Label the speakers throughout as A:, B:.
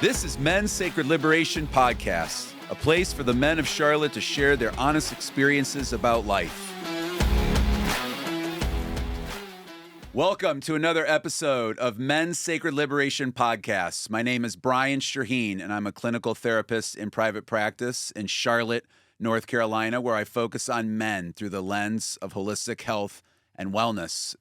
A: This is Men's Sacred Liberation Podcast, a place for the men of Charlotte to share their honest experiences about life. Welcome to another episode of Men's Sacred Liberation Podcast. My name is Brian Shaheen, and I'm a clinical therapist in private practice in Charlotte, North Carolina, where I focus on men through the lens of holistic health and wellness.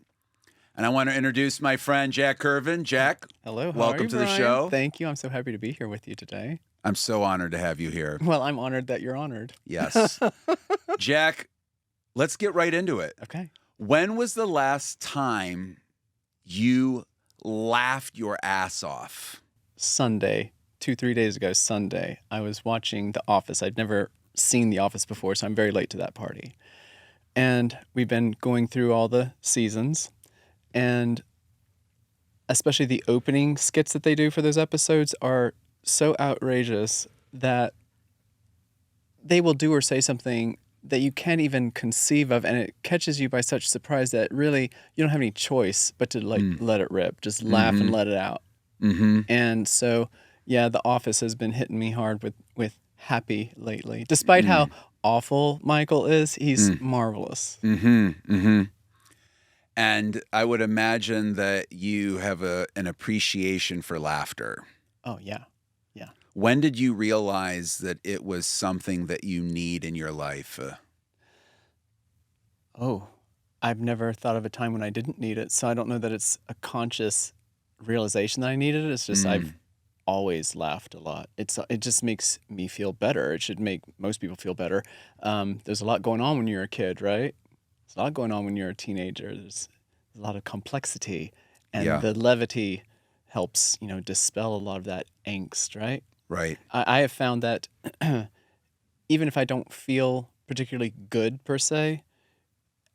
A: And I want to introduce my friend, Jack Kirven. Jack,
B: hello.
A: Welcome to the show.
B: Thank you. I'm so happy to be here with you today.
A: I'm so honored to have you here.
B: Well, I'm honored that you're honored.
A: Yes. Jack, let's get right into it.
B: Okay.
A: When was the last time you laughed your ass off?
B: Sunday, 2-3 days ago, Sunday, I was watching The Office. I'd never seen The Office before, so I'm very late to that party. And we've been going through all the seasons, and especially the opening skits that they do for those episodes are so outrageous that they will do or say something that you can't even conceive of, and it catches you by such surprise that really you don't have any choice but to let it rip. Just laugh and let it out.
A: Mm-hmm.
B: And so, yeah, The Office has been hitting me hard with Happy lately. Despite how awful Michael is, he's marvelous.
A: Mm-hmm. Mm-hmm. And I would imagine that you have an appreciation for laughter.
B: Oh, yeah. Yeah.
A: When did you realize that it was something that you need in your life?
B: I've never thought of a time when I didn't need it, so I don't know that it's a conscious realization that I needed it. It's just I've always laughed a lot. It just makes me feel better. It should make most people feel better. There's a lot going on when you're a kid, right? There's a lot going on when you're a teenager. There's a lot of complexity, and the levity helps, dispel a lot of that angst, right?
A: Right.
B: I have found that even if I don't feel particularly good per se,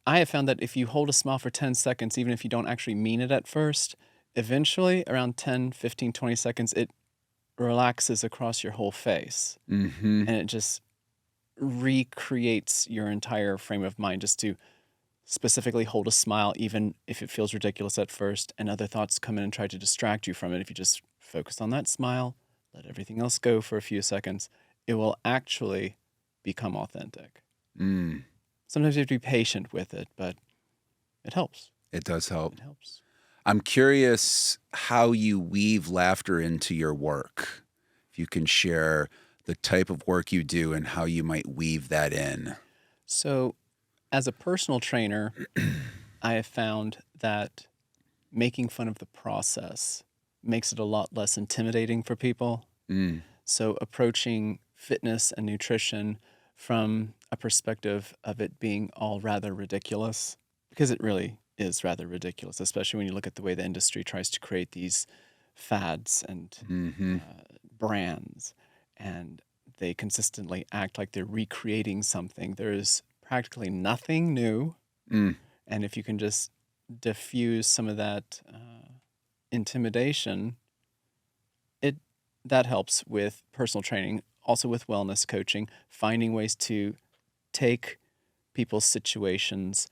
B: I have found that if you hold a smile for 10 seconds, even if you don't actually mean it at first, eventually around 10, 15, 20 seconds, it relaxes across your whole face.
A: Mm-hmm.
B: And it just recreates your entire frame of mind just to specifically hold a smile, even if it feels ridiculous at first, and other thoughts come in and try to distract you from it. If you just focus on that smile, let everything else go for a few seconds, it will actually become authentic. Sometimes you have to be patient with it, but it helps.
A: It does help.
B: It helps.
A: I'm curious how you weave laughter into your work. If you can share the type of work you do and how you might weave that in.
B: So, as a personal trainer, I have found that making fun of the process makes it a lot less intimidating for people. So approaching fitness and nutrition from a perspective of it being all rather ridiculous, because it really is rather ridiculous, especially when you look at the way the industry tries to create these fads and brands, and they consistently act like they're recreating something. There is practically nothing new, and if you can just diffuse some of that intimidation, that helps with personal training, also with wellness coaching, finding ways to take people's situations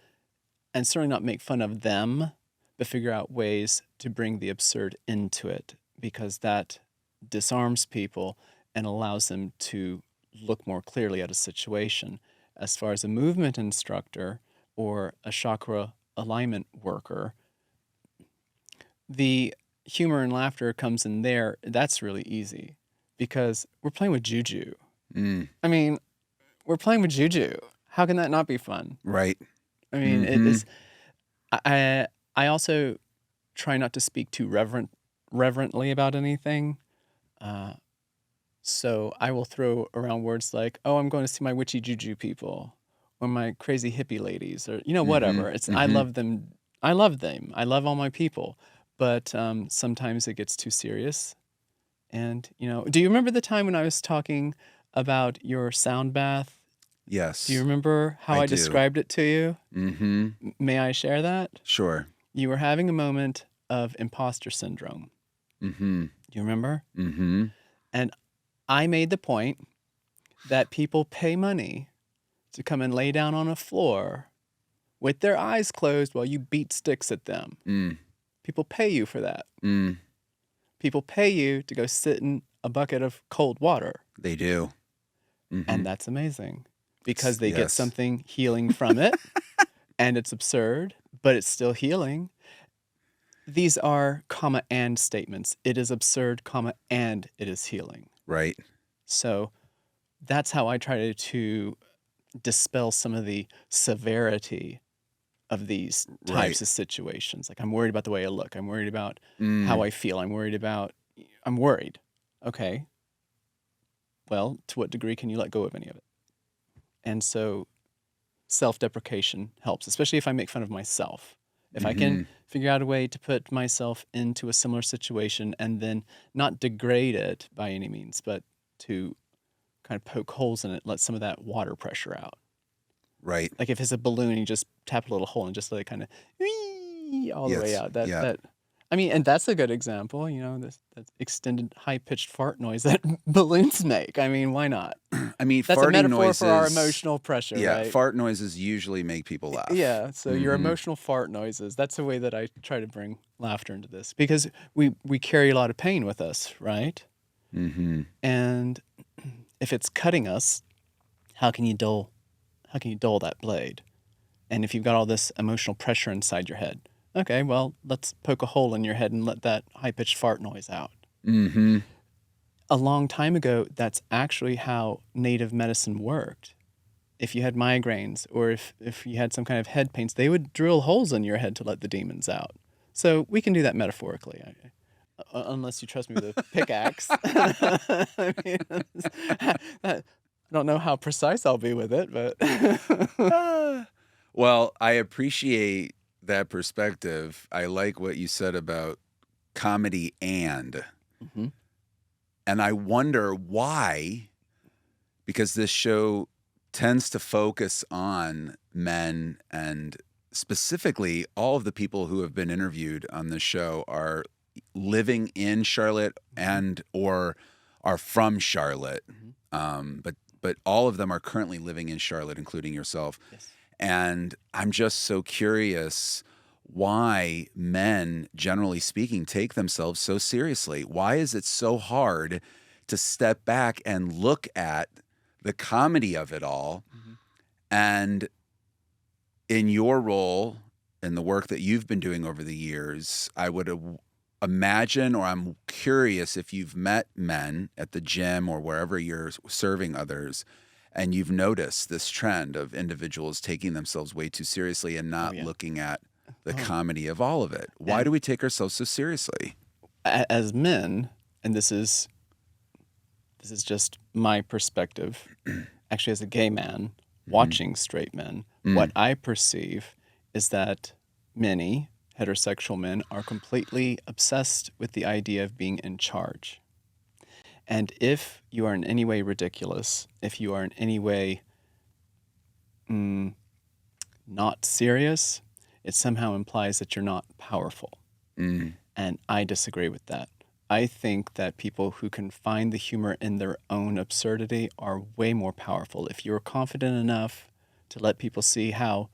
B: and certainly not make fun of them, but figure out ways to bring the absurd into it, because that disarms people and allows them to look more clearly at a situation. As far as a movement instructor or a chakra alignment worker, the humor and laughter comes in there. That's really easy because we're playing with juju. I mean, we're playing with juju. How can that not be fun?
A: Right.
B: I mean, it is. I also try not to speak too reverently about anything. So I will throw around words like, "Oh, I'm going to see my witchy juju people," or "my crazy hippie ladies," or whatever. It's I love them. I love them. I love all my people. But sometimes it gets too serious. And, do you remember the time when I was talking about your sound bath?
A: Yes.
B: Do you remember how I described it to you?
A: Mm-hmm.
B: May I share that?
A: Sure.
B: You were having a moment of imposter syndrome.
A: Mm-hmm.
B: Do you remember?
A: Mm-hmm.
B: And I made the point that people pay money to come and lay down on a floor with their eyes closed while you beat sticks at them. People pay you for that. People pay you to go sit in a bucket of cold water.
A: They do. Mm-hmm.
B: And that's amazing because they get
A: Yes.
B: something healing from it. And it's absurd, but it's still healing. These are comma and statements. It is absurd, comma, and it is healing.
A: Right.
B: So that's how I try to dispel some of the severity of these types of situations. Like, I'm worried about the way I look. I'm worried about how I feel. I'm worried. Okay. Well, to what degree can you let go of any of it? And so self-deprecation helps, especially if I make fun of myself. If I can figure out a way to put myself into a similar situation and then not degrade it by any means, but to kind of poke holes in it, let some of that water pressure out.
A: Right.
B: Like if it's a balloon, you just tap a little hole and just let it kind of all the way out. And that's a good example, that extended high-pitched fart noise that balloons make. I mean, why not?
A: I mean,
B: that's
A: farting
B: a metaphor
A: noises,
B: for our emotional pressure, right?
A: Fart noises usually make people laugh.
B: Yeah, so your emotional fart noises, that's a way that I try to bring laughter into this because we carry a lot of pain with us, right? Mm-hmm. And if it's cutting us, how can you dull that blade? And if you've got all this emotional pressure inside your head, okay, well, let's poke a hole in your head and let that high-pitched fart noise out. Mm-hmm. A long time ago, that's actually how native medicine worked. If you had migraines or if you had some kind of head pains, they would drill holes in your head to let the demons out. So we can do that metaphorically, unless you trust me with a pickaxe. I don't know how precise I'll be with it, but...
A: Well, I appreciate that perspective. I like what you said about comedy and I wonder why, because this show tends to focus on men, and specifically all of the people who have been interviewed on this show are living in Charlotte and or are from Charlotte. But all of them are currently living in Charlotte, including yourself.
B: Yes.
A: And I'm just so curious why men, generally speaking, take themselves so seriously. Why is it so hard to step back and look at the comedy of it all? And in your role, in the work that you've been doing over the years, I would imagine, or I'm curious if you've met men at the gym or wherever you're serving others, and you've noticed this trend of individuals taking themselves way too seriously and not looking at the comedy of all of it. Why do we take ourselves so seriously?
B: As men, and this is just my perspective, actually as a gay man watching straight men, what I perceive is that many heterosexual men are completely obsessed with the idea of being in charge. And if you are in any way ridiculous, if you are in any way not serious, it somehow implies that you're not powerful. And I disagree with that. I think that people who can find the humor in their own absurdity are way more powerful. If you're confident enough to let people see how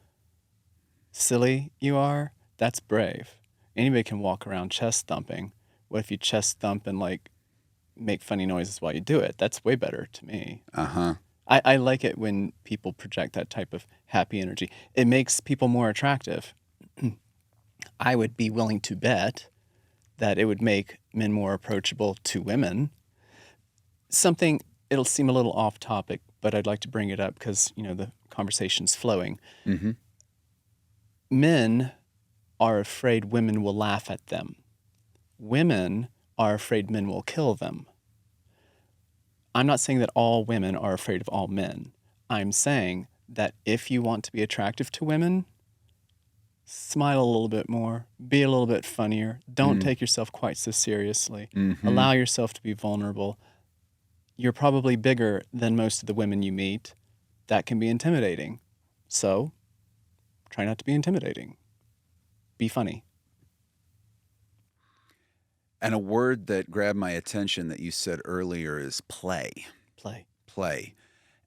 B: silly you are, that's brave. Anybody can walk around chest thumping. What if you chest thump and make funny noises while you do it? That's way better to me. I like it when people project that type of happy energy. It makes people more attractive. I would be willing to bet that it would make men more approachable to women. It'll seem a little off topic, but I'd like to bring it up because, the conversation's flowing. Men are afraid women will laugh at them. Women are afraid men will kill them. I'm not saying that all women are afraid of all men. I'm saying that if you want to be attractive to women, smile a little bit more, be a little bit funnier, don't take yourself quite so seriously, allow yourself to be vulnerable. You're probably bigger than most of the women you meet. That can be intimidating. So, try not to be intimidating. Be funny.
A: And a word that grabbed my attention that you said earlier is play. Play.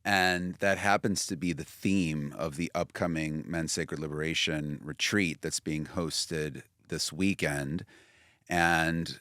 A: And that happens to be the theme of the upcoming Men's Sacred Liberation retreat that's being hosted this weekend. And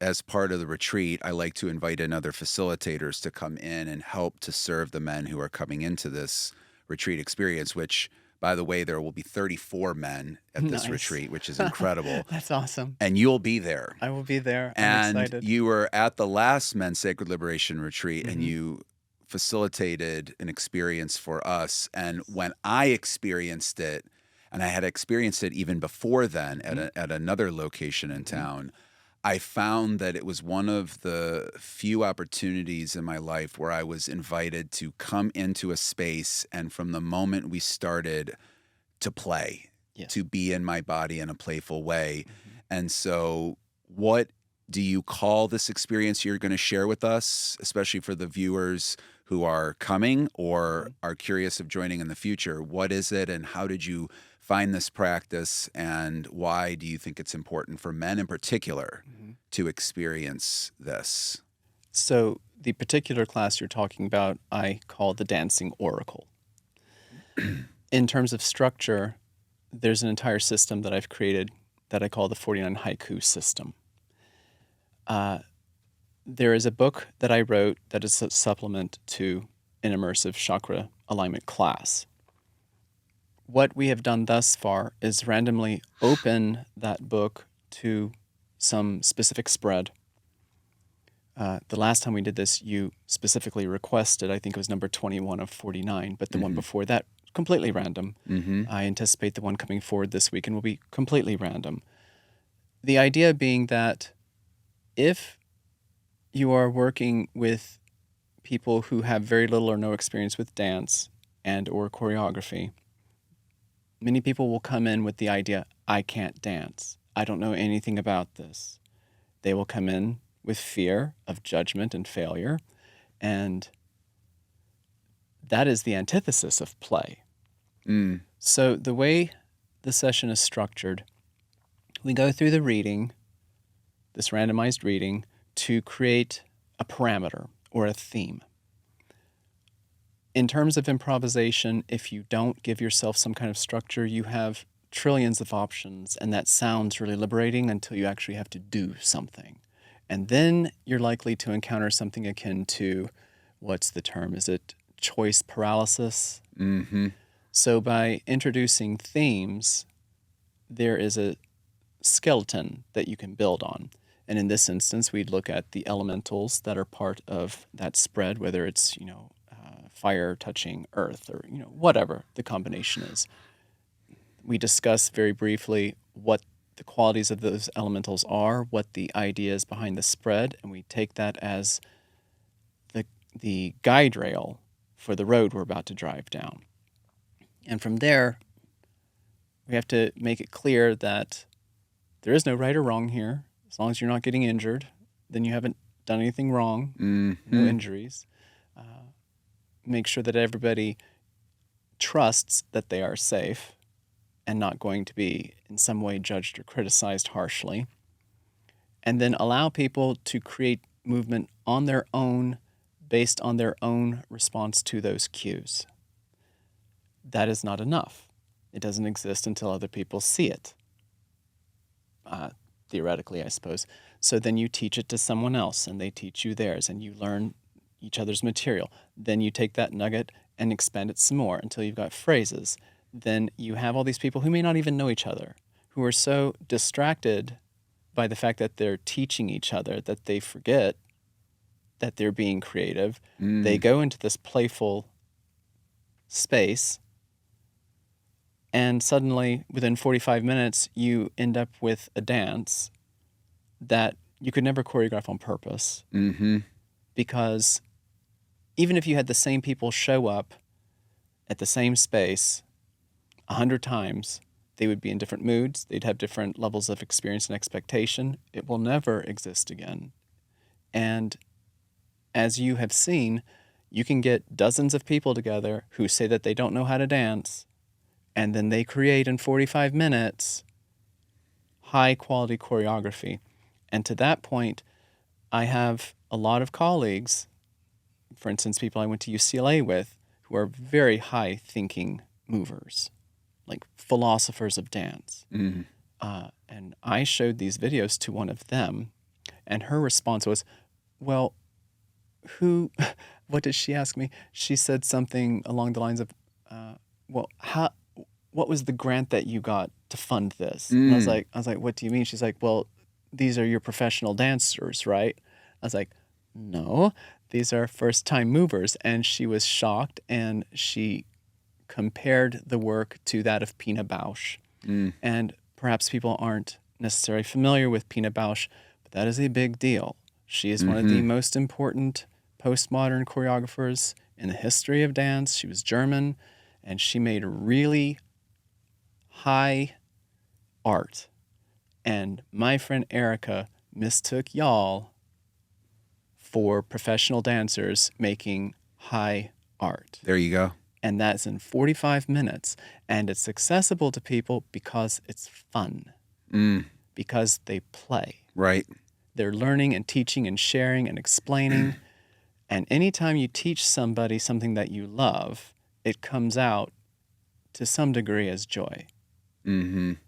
A: as part of the retreat, I like to invite in other facilitators to come in and help to serve the men who are coming into this retreat experience, which, by the way, there will be 34 men at this
B: Nice.
A: retreat, which is incredible.
B: That's awesome.
A: And you'll be there.
B: I will be there. I'm
A: And
B: excited.
A: you were at the last Men's Sacred Liberation retreat, and
B: Mhm.
A: you facilitated an experience for us. And when I experienced it, and I had experienced it even before then at another location in town, I found that it was one of the few opportunities in my life where I was invited to come into a space, and from the moment we started, to play,
B: Yes.
A: to be in my body in a playful way. And so what do you call this experience you're going to share with us, especially for the viewers who are coming or are curious of joining in the future? What is it, and how did you find this practice, and why do you think it's important for men in particular to experience this?
B: So the particular class you're talking about, I call the Dancing Oracle. In terms of structure, there's an entire system that I've created that I call the 49 Haiku system. There is a book that I wrote that is a supplement to an immersive chakra alignment class. What we have done thus far is randomly open that book to some specific spread. The last time we did this, you specifically requested, I think it was number 21 of 49, but the one before that, completely random. I anticipate the one coming forward this weekend will be completely random. The idea being that if you are working with people who have very little or no experience with dance and or choreography, many people will come in with the idea, I can't dance. I don't know anything about this. They will come in with fear of judgment and failure, and that is the antithesis of play. So the way the session is structured, we go through the reading, this randomized reading, to create a parameter or a theme. In terms of improvisation, if you don't give yourself some kind of structure, you have trillions of options, and that sounds really liberating until you actually have to do something. And then you're likely to encounter something akin to, what's the term? Is it choice paralysis? So by introducing themes, there is a skeleton that you can build on. And in this instance, we'd look at the elementals that are part of that spread, whether it's, fire touching earth or, whatever the combination is. We discuss very briefly what the qualities of those elementals are, what the idea is behind the spread, and we take that as the guide rail for the road we're about to drive down. And from there, we have to make it clear that there is no right or wrong here. As long as you're not getting injured, then you haven't done anything wrong, no injuries. Make sure that everybody trusts that they are safe and not going to be in some way judged or criticized harshly. And then allow people to create movement on their own based on their own response to those cues. That is not enough. It doesn't exist until other people see it. Theoretically, I suppose. So then you teach it to someone else, and they teach you theirs, and you learn each other's material. Then you take that nugget and expand it some more until you've got phrases. Then you have all these people who may not even know each other, who are so distracted by the fact that they're teaching each other that they forget that they're being creative. They go into this playful space, and suddenly, within 45 minutes, you end up with a dance that you could never choreograph on purpose. Because even if you had the same people show up at the same space 100 times, they would be in different moods. They'd have different levels of experience and expectation. It will never exist again. And as you have seen, you can get dozens of people together who say that they don't know how to dance, and then they create in 45 minutes high-quality choreography. And to that point, I have a lot of colleagues, for instance, people I went to UCLA with, who are very high-thinking movers, like philosophers of dance. And I showed these videos to one of them, And her response was, well, what did she ask me? She said something along the lines of, what was the grant that you got to fund this? And I was like, what do you mean? She's like, well, these are your professional dancers, right? I was like, no, these are first-time movers. And she was shocked, and she compared the work to that of Pina Bausch. And perhaps people aren't necessarily familiar with Pina Bausch, but that is a big deal. She is one of the most important postmodern choreographers in the history of dance. She was German, and she made really high art. And my friend Erica mistook y'all for professional dancers making high art.
A: There you go.
B: And that's in 45 minutes. And it's accessible to people because it's fun, because they play.
A: Right.
B: They're learning and teaching and sharing and explaining. And anytime you teach somebody something that you love, it comes out to some degree as joy. And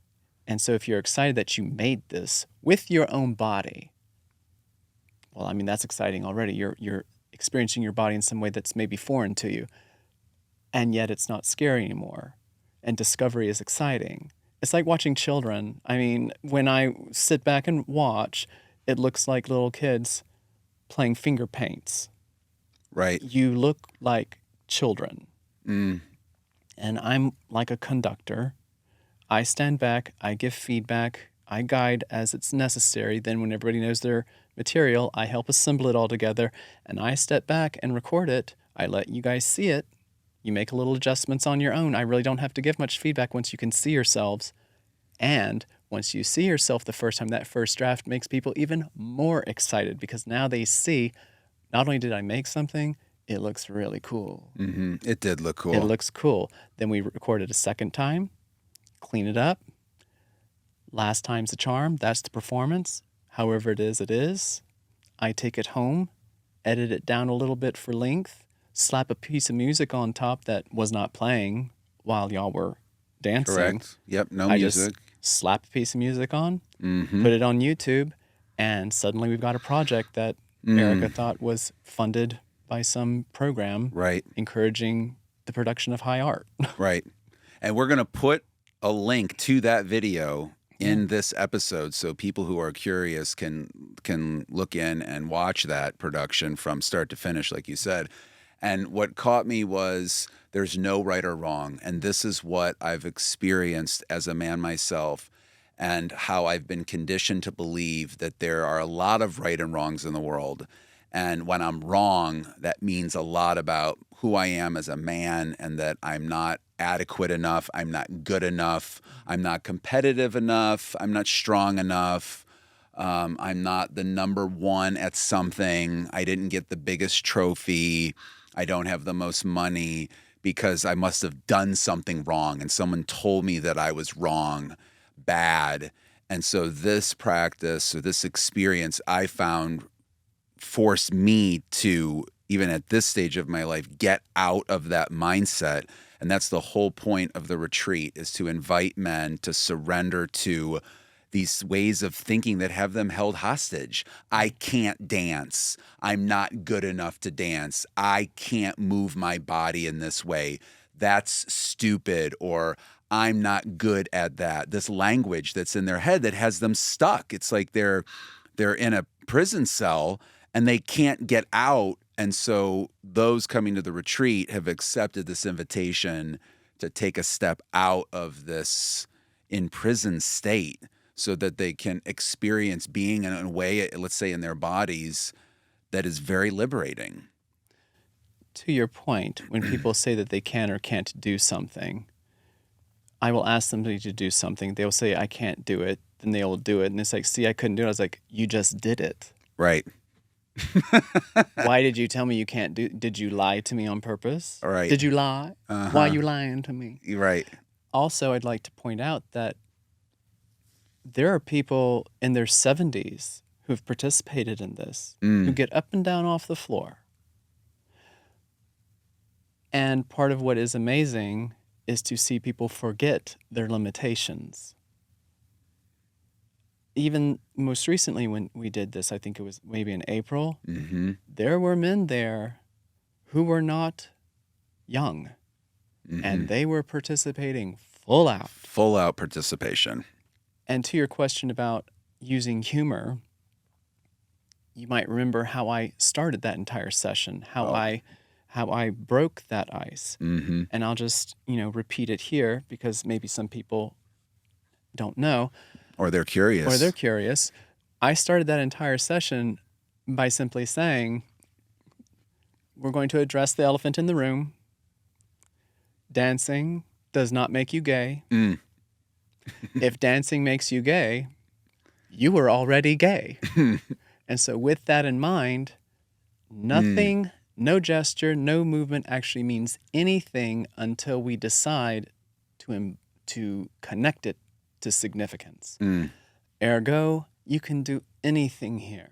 B: so if you're excited that you made this with your own body, well, I mean, that's exciting already. You're experiencing your body in some way that's maybe foreign to you. And yet it's not scary anymore. And discovery is exciting. It's like watching children. I mean, when I sit back and watch, it looks like little kids playing finger paints.
A: Right.
B: You look like children. And I'm like a conductor. I stand back, I give feedback, I guide as it's necessary. Then when everybody knows their material, I help assemble it all together, and I step back and record it. I let you guys see it. You make little adjustments on your own. I really don't have to give much feedback once you can see yourselves. And once you see yourself the first time, that first draft makes people even more excited because now they see, not only did I make something, it looks really cool.
A: It did look cool.
B: It looks cool. Then we record it a second time, clean it up. Last time's the charm. That's the performance. However it is. I take it home, edit it down a little bit for length, slap a piece of music on top that was not playing while y'all were dancing.
A: Correct. Yep, no
B: I
A: music.
B: Just slap a piece of music on, put it on YouTube, and suddenly we've got a project that Erica thought was funded by some program encouraging the production of high art.
A: Right. And we're going to put a link to that video in this episode so people who are curious can look in and watch that production from start to finish, like you said. And what caught me was there's no right or wrong. And this is what I've experienced as a man myself and how I've been conditioned to believe that there are a lot of right and wrongs in the world. And when I'm wrong, that means a lot about who I am as a man and that I'm not adequate enough, I'm not good enough, I'm not competitive enough, I'm not strong enough, I'm not the number one at something, I didn't get the biggest trophy, I don't have the most money because I must have done something wrong and someone told me that I was wrong, bad. And so this practice or this experience I found forced me to, even at this stage of my life, get out of that mindset. And that's the whole point of the retreat, is to invite men to surrender to these ways of thinking that have them held hostage. I can't dance. I'm not good enough to dance. I can't move my body in this way. That's stupid, or I'm not good at that. This language that's in their head that has them stuck. It's like they're in a prison cell and they can't get out. And so those coming to the retreat have accepted this invitation to take a step out of this imprisoned state so that they can experience being in a way, let's say in their bodies, that is very liberating.
B: To your point, when people say that they can or can't do something, I will ask somebody to do something. They'll say, I can't do it. Then they will do it. And it's like, see, I couldn't do it. I was like, you just did it.
A: Right.
B: Why did you tell me you can't do? Did you lie to me on purpose?
A: Right.
B: Did you lie? Why are you lying to me?
A: Right.
B: Also, I'd like to point out that there are people in their 70s who have participated in this, who get up and down off the floor. And part of what is amazing is to see people forget their limitations. even most recently when we did this, I think it was maybe in April, there were men there who were not young, and they were participating full out.
A: Full out participation.
B: And to your question about using humor, you might remember how I started that entire session, how I broke that ice. And I'll just, repeat it here because maybe some people don't know.
A: Or they're curious.
B: I started that entire session by simply saying, we're going to address the elephant in the room. Dancing does not make you gay. If dancing makes you gay, you were already gay. And so with that in mind, nothing, no gesture, no movement actually means anything until we decide to connect it to significance. Ergo, you can do anything here.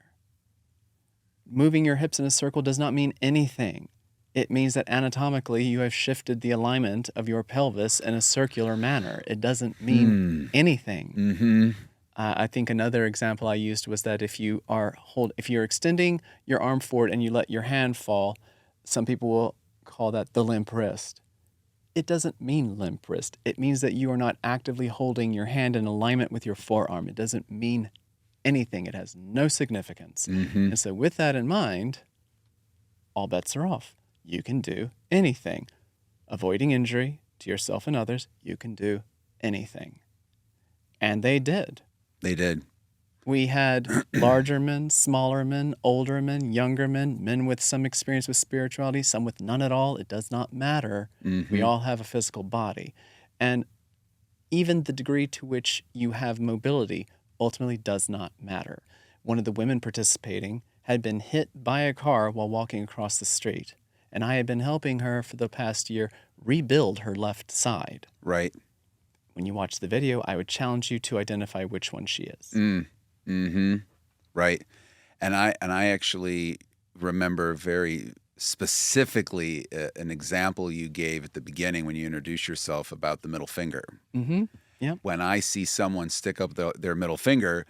B: Moving your hips in a circle does not mean anything. It means that anatomically you have shifted the alignment of your pelvis in a circular manner. It doesn't mean anything. I think another example I used was that if you're extending your arm forward and you let your hand fall, some people will call that the limp wrist. It doesn't mean limp wrist. It means that you are not actively holding your hand in alignment with your forearm. It doesn't mean anything. It has no significance. And so with that in mind, all bets are off. You can do anything. Avoiding injury to yourself and others, you can do anything. And they did.
A: They did.
B: We had larger men, smaller men, older men, younger men, men with some experience with spirituality, some with none at all. It does not matter. We all have a physical body. And even the degree to which you have mobility ultimately does not matter. One of the women participating had been hit by a car while walking across the street. And I had been helping her for the past year rebuild her left side.
A: Right.
B: When you watch the video, I would challenge you to identify which one she is.
A: Right. And I actually remember very specifically an example you gave at the beginning when you introduced yourself about the middle finger.
B: Yeah.
A: When I see someone stick up their middle finger,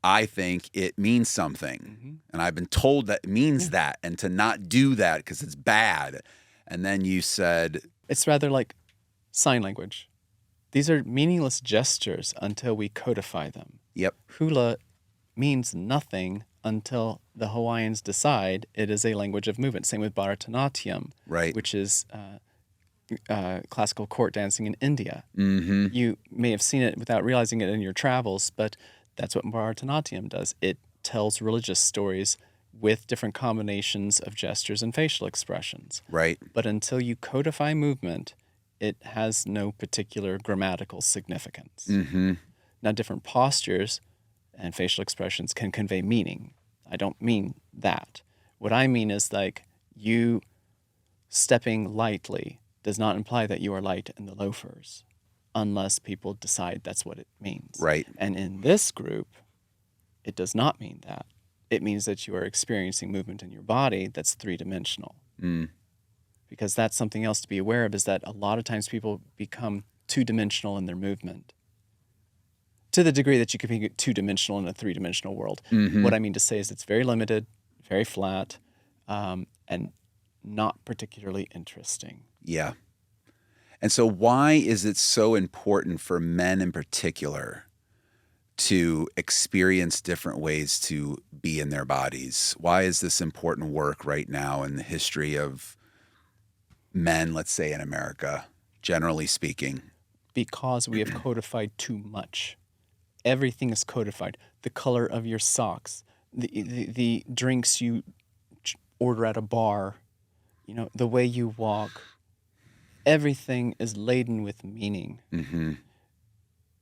A: I think it means something. And I've been told that it means that, and to not do that because it's bad. And then you said...
B: It's rather like sign language. These are meaningless gestures until we codify them.
A: Yep.
B: Hula means nothing until the Hawaiians decide it is a language of movement. Same with Bharatanatyam,
A: right,
B: which is classical court dancing in India. You may have seen it without realizing it in your travels, but that's what Bharatanatyam does. It tells religious stories with different combinations of gestures and facial expressions.
A: Right.
B: But until you codify movement, it has no particular grammatical significance. Now, different postures and facial expressions can convey meaning. I don't mean that. What I mean is like you stepping lightly does not imply that you are light in the loafers unless people decide that's what it means.
A: Right.
B: And in this group, it does not mean that. It means that you are experiencing movement in your body that's three-dimensional. Because that's something else to be aware of, is that a lot of times people become two-dimensional in their movement. To the degree that you can be two-dimensional in a three-dimensional world. What I mean to say is it's very limited, very flat, and not particularly interesting.
A: Yeah. And so why is it so important for men in particular to experience different ways to be in their bodies? Why is this important work right now in the history of men, let's say in America, generally speaking?
B: Because we have codified too much. Everything is codified. The color of your socks, the drinks you order at a bar, the way you walk. Everything is laden with meaning.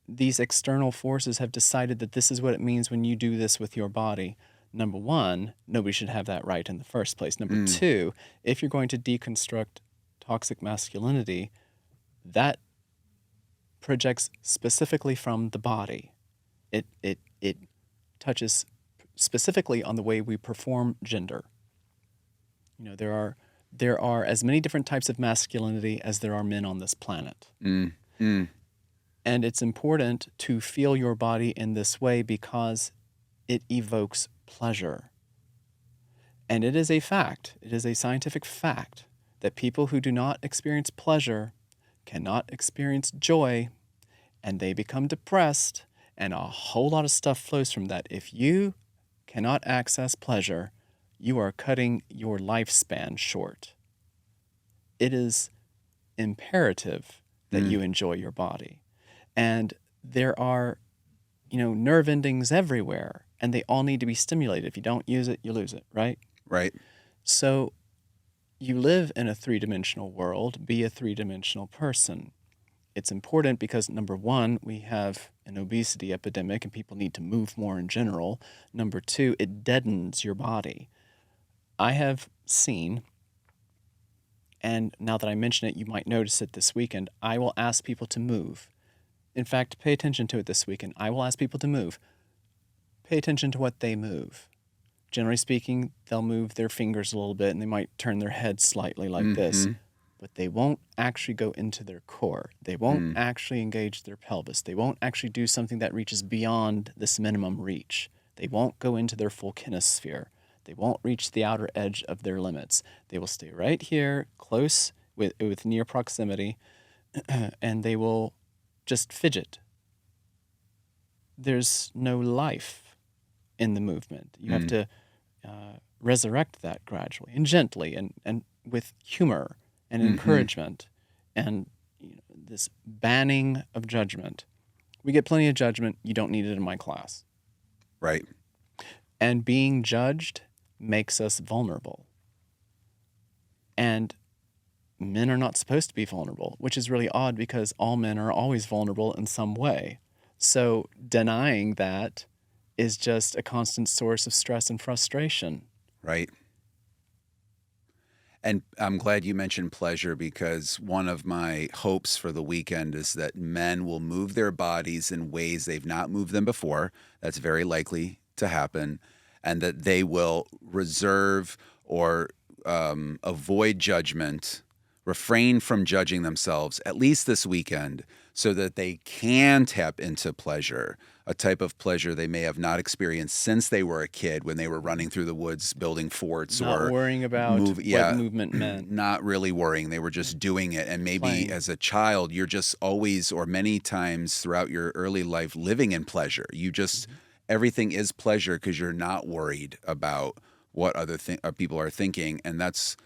B: These external forces have decided that this is what it means when you do this with your body. Number one, nobody should have that right in the first place. Number two, if you're going to deconstruct toxic masculinity, that projects specifically from the body. It touches specifically on the way we perform gender. There are as many different types of masculinity as there are men on this planet. And it's important to feel your body in this way because it evokes pleasure. And it is a fact, it is a scientific fact, that people who do not experience pleasure cannot experience joy, and they become depressed, and a whole lot of stuff flows from that. If you cannot access pleasure, you are cutting your lifespan short. It is imperative that you enjoy your body. And there are, nerve endings everywhere, and they all need to be stimulated. If you don't use it, you lose it, right?
A: Right.
B: So you live in a three-dimensional world, be a three-dimensional person. It's important because, number one, we have an obesity epidemic and people need to move more in general. Number two, it deadens your body. I have seen, and now that I mention it, you might notice it this weekend, I will ask people to move. In fact, pay attention to it this weekend. I will ask people to move. Pay attention to what they move. Generally speaking, they'll move their fingers a little bit and they might turn their head slightly like this, but they won't actually go into their core. They won't actually engage their pelvis. They won't actually do something that reaches beyond this minimum reach. They won't go into their full kinesphere. They won't reach the outer edge of their limits. They will stay right here, close with near proximity, and they will just fidget. There's no life in the movement. You have to resurrect that gradually and gently and with humor and encouragement and this banning of judgment. We get plenty of judgment. You don't need it in my class.
A: Right.
B: And being judged makes us vulnerable. And men are not supposed to be vulnerable, which is really odd because all men are always vulnerable in some way. So denying that is just a constant source of stress and frustration.
A: Right. And I'm glad you mentioned pleasure because one of my hopes for the weekend is that men will move their bodies in ways they've not moved them before. That's very likely to happen. And that they will reserve or avoid judgment, refrain from judging themselves, at least this weekend, so that they can tap into pleasure, a type of pleasure they may have not experienced since they were a kid when they were running through the woods building forts
B: Not worrying about what movement meant.
A: Not really worrying. They were just doing it. And maybe
B: Playing.
A: as a child, you're just always, or many times throughout your early life, living in pleasure. You just, everything is pleasure because you're not worried about what other people are thinking. And that's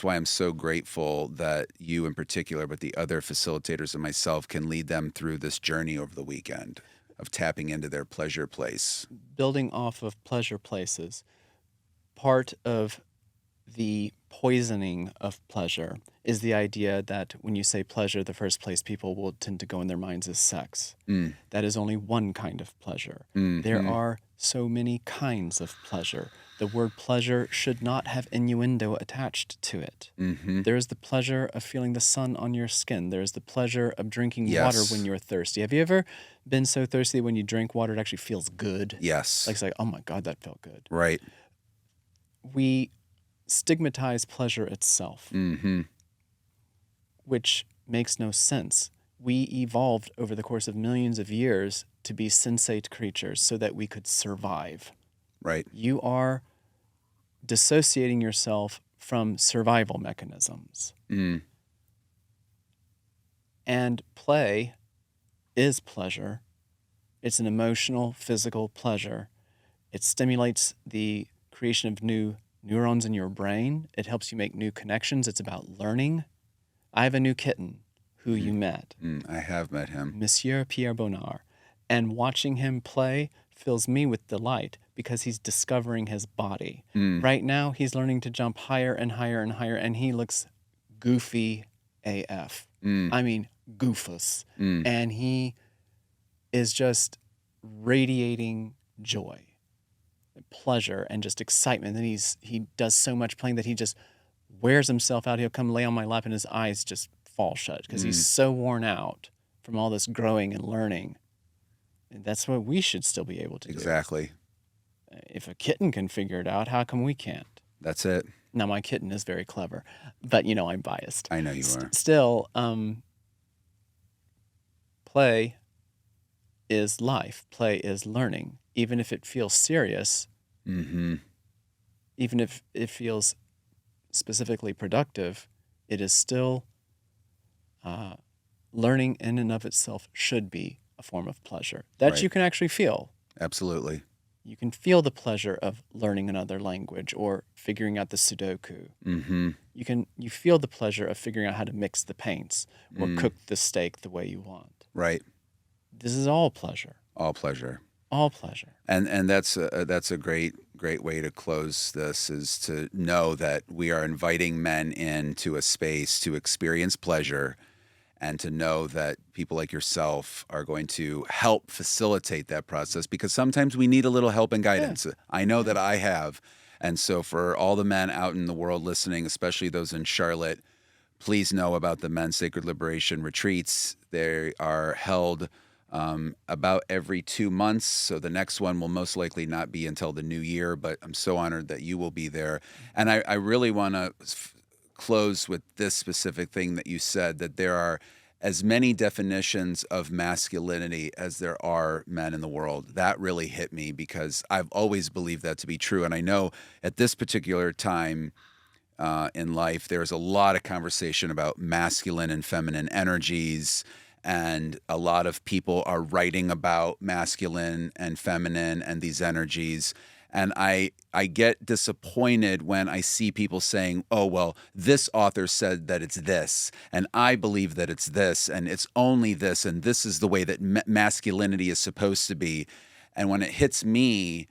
A: why I'm so grateful that you in particular, but the other facilitators and myself can lead them through this journey over the weekend of tapping into their pleasure place.
B: Building off of pleasure places, part of the poisoning of pleasure is the idea that when you say pleasure, the first place people will tend to go in their minds is sex. That is only one kind of pleasure. There are so many kinds of pleasure. The word pleasure should not have innuendo attached to it. There is the pleasure of feeling the sun on your skin. There is the pleasure of drinking water when you're thirsty. Have you ever been so thirsty when you drink water it actually feels good?
A: Yes.
B: Like it's like, oh my God, that felt good.
A: Right.
B: We stigmatize pleasure itself, which makes no sense. We evolved over the course of millions of years to be sensate creatures so that we could survive.
A: Right.
B: You are dissociating yourself from survival mechanisms. And play is pleasure. It's an emotional, physical pleasure. It stimulates the creation of new neurons in your brain. It helps you make new connections. It's about learning. I have a new kitten who you met.
A: I have met him.
B: Monsieur Pierre Bonnard. And watching him play fills me with delight because he's discovering his body. Right now, he's learning to jump higher and higher and higher, and he looks goofy AF. I mean, goofus. And he is just radiating joy, pleasure, and just excitement. And he does so much playing that he just wears himself out. He'll come lay on my lap and his eyes just fall shut because he's so worn out from all this growing and learning. And that's what we should still be able to do.
A: Exactly.
B: If a kitten can figure it out, how come we can't?
A: That's it.
B: Now, my kitten is very clever, but, I'm biased.
A: I know you are.
B: Still, play is life. Play is learning. Even if it feels serious, even if it feels specifically productive, it is still learning in and of itself should be a form of pleasure that
A: Right.
B: you can actually feel.
A: Absolutely.
B: You can feel the pleasure of learning another language or figuring out the Sudoku. You feel the pleasure of figuring out how to mix the paints or cook the steak the way you want.
A: Right.
B: This is all pleasure.
A: All pleasure.
B: All pleasure.
A: And that's a great way to close this, is to know that we are inviting men into a space to experience pleasure, and to know that people like yourself are going to help facilitate that process, because sometimes we need a little help and guidance.
B: Yeah.
A: I know that I have. And so for all the men out in the world listening, especially those in Charlotte, please know about the Men's Sacred Liberation retreats. They are held about every 2 months. So the next one will most likely not be until the new year, but I'm so honored that you will be there. And I really want to close with this specific thing that you said, that there are as many definitions of masculinity as there are men in the world. That really hit me, because I've always believed that to be true. And I know at this particular time in life, there's a lot of conversation about masculine and feminine energies, and a lot of people are writing about masculine and feminine and these energies. And I get disappointed when I see people saying, oh, well, this author said that it's this, and I believe that it's this, and it's only this, and this is the way that masculinity is supposed to be. And when it hits me,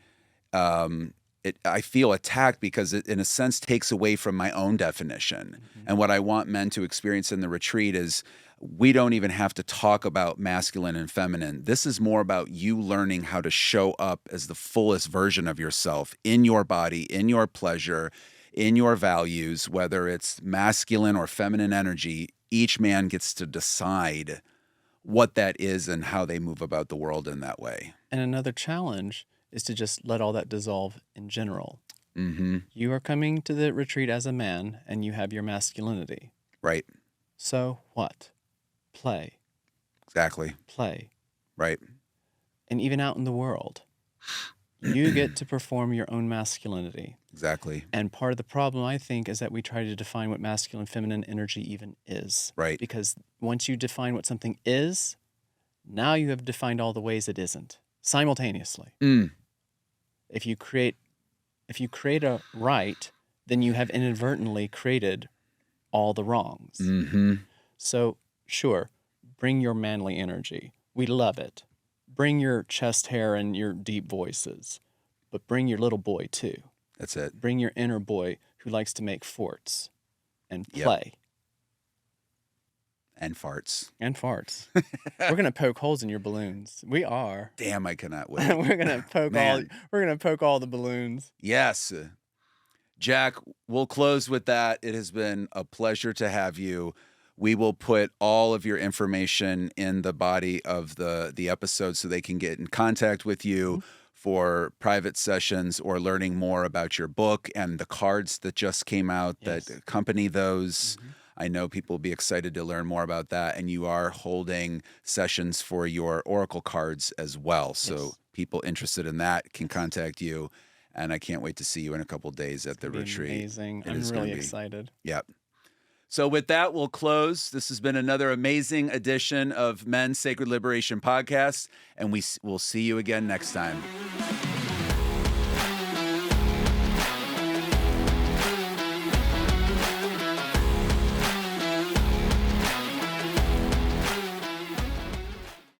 A: I feel attacked, because it, in a sense, takes away from my own definition. And what I want men to experience in the retreat is, we don't even have to talk about masculine and feminine. This is more about you learning how to show up as the fullest version of yourself in your body, in your pleasure, in your values, whether it's masculine or feminine energy. Each man gets to decide what that is and how they move about the world in that way.
B: And another challenge is to just let all that dissolve in general. You are coming to the retreat as a man, and you have your masculinity.
A: Right.
B: So what? Play.
A: Exactly.
B: Play.
A: Right.
B: And even out in the world, you get to perform your own masculinity.
A: Exactly.
B: And part of the problem, I think, is that we try to define what masculine, feminine energy even is.
A: Right.
B: Because once you define what something is, now you have defined all the ways it isn't simultaneously. If you create a right, then you have inadvertently created all the wrongs. So, sure, bring your manly energy. We love it. Bring your chest hair and your deep voices, but bring your little boy too.
A: That's it.
B: Bring your inner boy who likes to make forts and play.
A: And farts.
B: And farts. We're going to poke holes in your balloons. We are.
A: Damn, I cannot wait.
B: We're going to poke all the balloons.
A: Yes. Jack, we'll close with that. It has been a pleasure to have you. We will put all of your information in the body of the episode, so they can get in contact with you for private sessions or learning more about your book and the cards that just came out that accompany those. I know people will be excited to learn more about that. And you are holding sessions for your oracle cards as well. So people interested in that can contact you. And I can't wait to see you in a couple of days at the retreat.
B: Amazing. I'm really excited.
A: Yep. So with that, we'll close. This has been another amazing edition of Men's Sacred Liberation Podcast, and we will see you again next time.